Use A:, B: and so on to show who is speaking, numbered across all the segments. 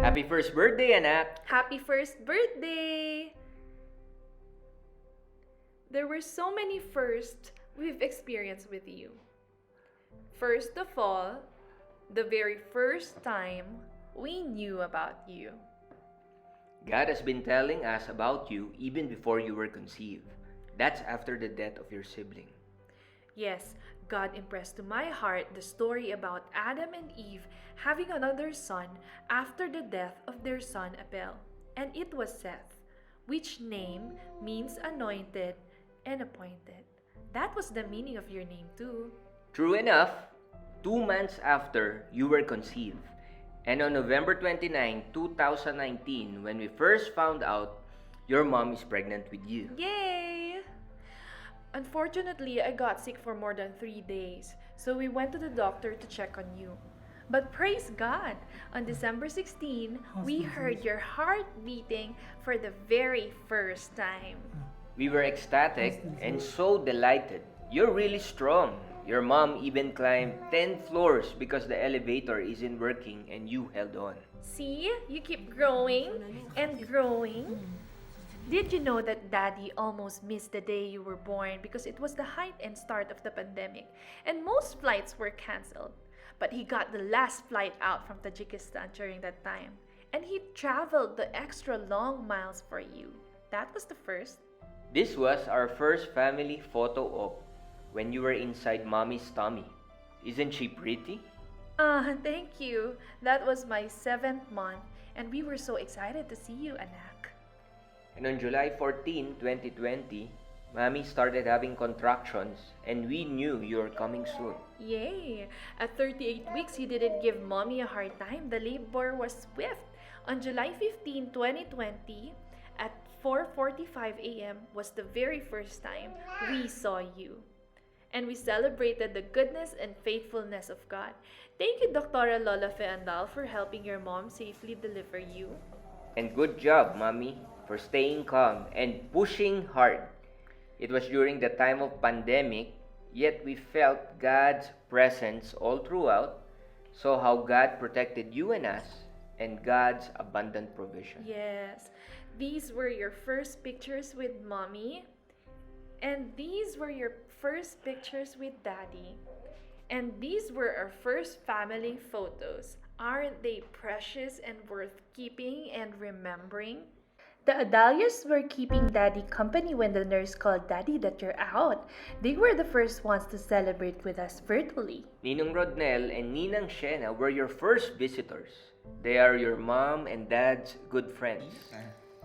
A: Happy first birthday, anak!
B: Happy first birthday! There were so many firsts we've experienced with you. First of all, the very first time we knew about you.
A: God has been telling us about you even before you were conceived. That's after the death of your sibling.
B: Yes, God impressed to my heart the story about Adam and Eve having another son after the death of their son Abel. And it was Seth, which name means anointed and appointed. That was the meaning of your name too.
A: True enough, 2 months after you were conceived, and on November 29, 2019, when we first found out your mom is pregnant with you.
B: Yay! Unfortunately, I got sick for more than 3 days, so we went to the doctor to check on you. But praise God, on December 16, we heard your heart beating for the very first time.
A: We were ecstatic and so delighted. You're really strong. Your mom even climbed 10 floors because the elevator isn't working and you held on.
B: See, you keep growing and growing. Did you know that Daddy almost missed the day you were born because it was the height and start of the pandemic and most flights were canceled? But he got the last flight out from Tajikistan during that time and he traveled the extra long miles for you. That was the first.
A: This was our first family photo op when you were inside mommy's tummy. Isn't she pretty?
B: Thank you. That was my 7th month and we were so excited to see you, anak.
A: And on July 14, 2020, mommy started having contractions and we knew you were coming soon.
B: Yay! At 38 weeks, you didn't give mommy a hard time. The labor was swift. On July 15, 2020, at 4:45 a.m. was the very first time we saw you. And we celebrated the goodness and faithfulness of God. Thank you, Dr. Lola Feandal, for helping your mom safely deliver you.
A: And good job, mommy, for staying calm and pushing hard. It was during the time of pandemic, yet we felt God's presence all throughout, saw how God protected you and us, and God's abundant provision.
B: Yes, these were your first pictures with mommy, and these were your first pictures with daddy, and these were our first family photos. Aren't they precious and worth keeping and remembering? The Adalias were keeping Daddy company when the nurse called Daddy that you're out. They were the first ones to celebrate with us virtually.
A: Ninong Rodnel and Ninang Shena were your first visitors. They are your mom and dad's good friends.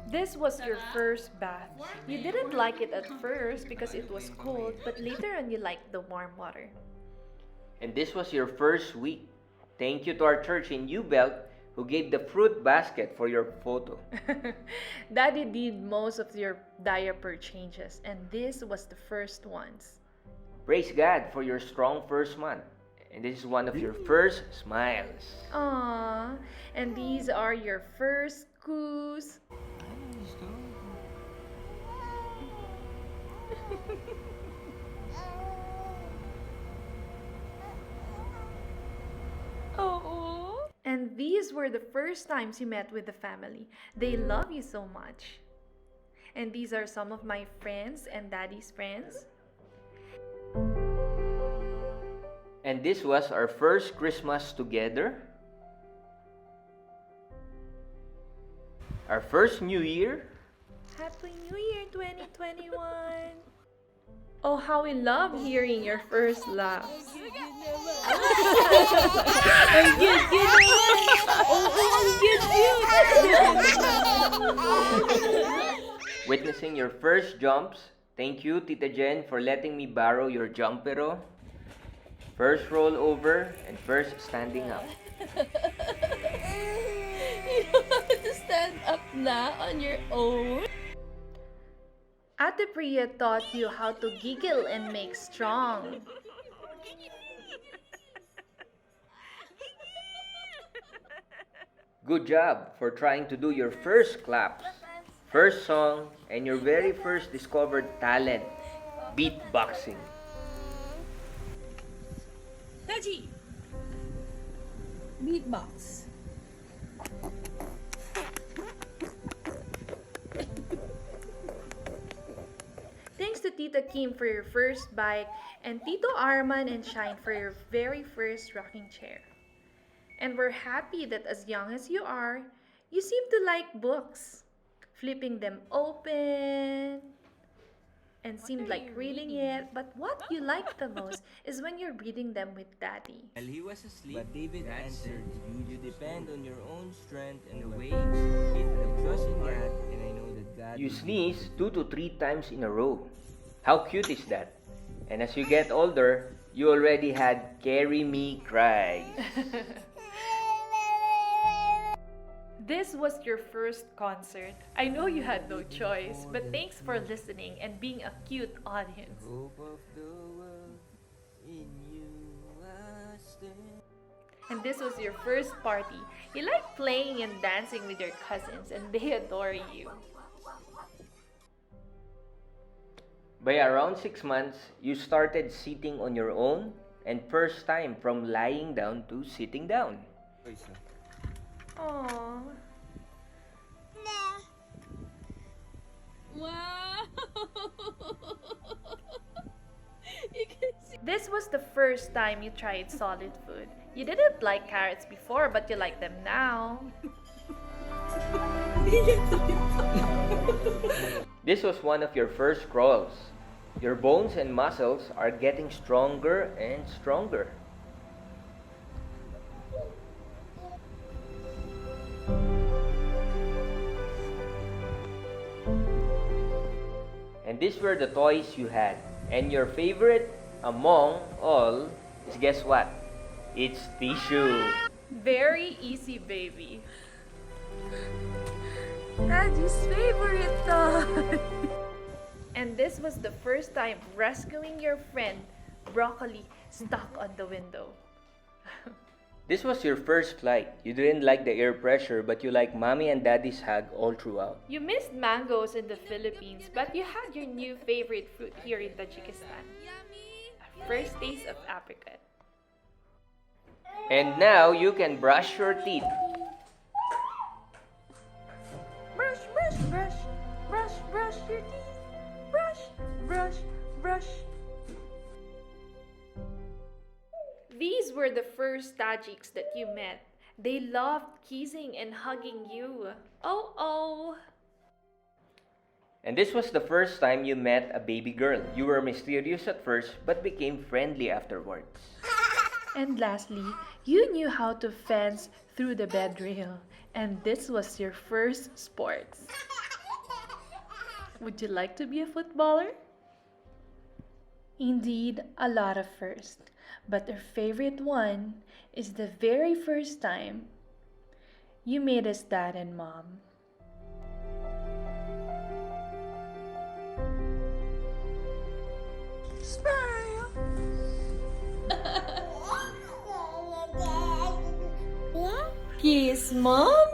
B: This was your first bath. You didn't like it at first because it was cold, but later on you liked the warm water.
A: And this was your first week. Thank you to our church in New Belt who gave the fruit basket for your photo.
B: Daddy did most of your diaper changes, and this was the first ones.
A: Praise God for your strong first month. And this is one of your first smiles.
B: Aww, and these are your first coos. Oh. And these were the first times you met with the family. They love you so much. And these are some of my friends and Daddy's friends.
A: And this was our first Christmas together. Our first New Year.
B: Happy New Year 2021! Oh, how we love hearing your first laughs.
A: Witnessing your first jumps. Thank you, Tita Jen, for letting me borrow your jumpero. First roll over and first standing up.
C: You don't have to stand up na on your own.
B: Ate Priya taught you how to giggle and make strong.
A: Good job for trying to do your first claps, first song, and your very first discovered talent, beatboxing.
C: Taji! Beatbox.
B: Tita Kim for your first bike, and Tito Arman and Shine for your very first rocking chair. And we're happy that as young as you are, you seem to like books, flipping them open, and seemed like reading it. But what you like the most is when you're reading them with Daddy.
D: While he was asleep, but David answered, you depend on your own strength and the way it trust in God, and I know that God
A: You
D: will
A: sneeze 2 to 3 times in a row. How cute is that? And as you get older, you already had carry me cries.
B: This was your first concert. I know you had no choice, but thanks for listening and being a cute audience.
D: hope of the world in you I stand.
B: And this was your first party. You like playing and dancing with your cousins, and they adore you.
A: By around 6 months, you started sitting on your own, and first time from lying down to sitting down.
B: Aww.
C: Wow! You can see.
B: This was the first time you tried solid food. You didn't like carrots before, but you like them now.
A: This was one of your first crawls. Your bones and muscles are getting stronger and stronger. And these were the toys you had. And your favorite among all is, guess what? It's tissue.
B: Very easy, baby. Taji's favorite toy. And this was the first time rescuing your friend, Broccoli, stuck on the window.
A: This was your first flight. You didn't like the air pressure, but you like mommy and daddy's hug all throughout.
B: You missed mangoes in the Philippines, but you had your new favorite fruit here in Tajikistan.
C: Yummy!
B: A first taste of apricot.
A: And now you can brush your teeth.
B: Brush, brush, brush, brush, brush your teeth. Brush, brush, brush. These were the first Tajiks that you met. They loved kissing and hugging you. Oh, oh.
A: And this was the first time you met a baby girl. You were mysterious at first, but became friendly afterwards.
B: And lastly, you knew how to fence through the bed rail. And this was your first sports. Would you like to be a footballer? Indeed, a lot of firsts. But our favorite one is the very first time you made us dad and mom. Smile!
C: Kiss, Mom!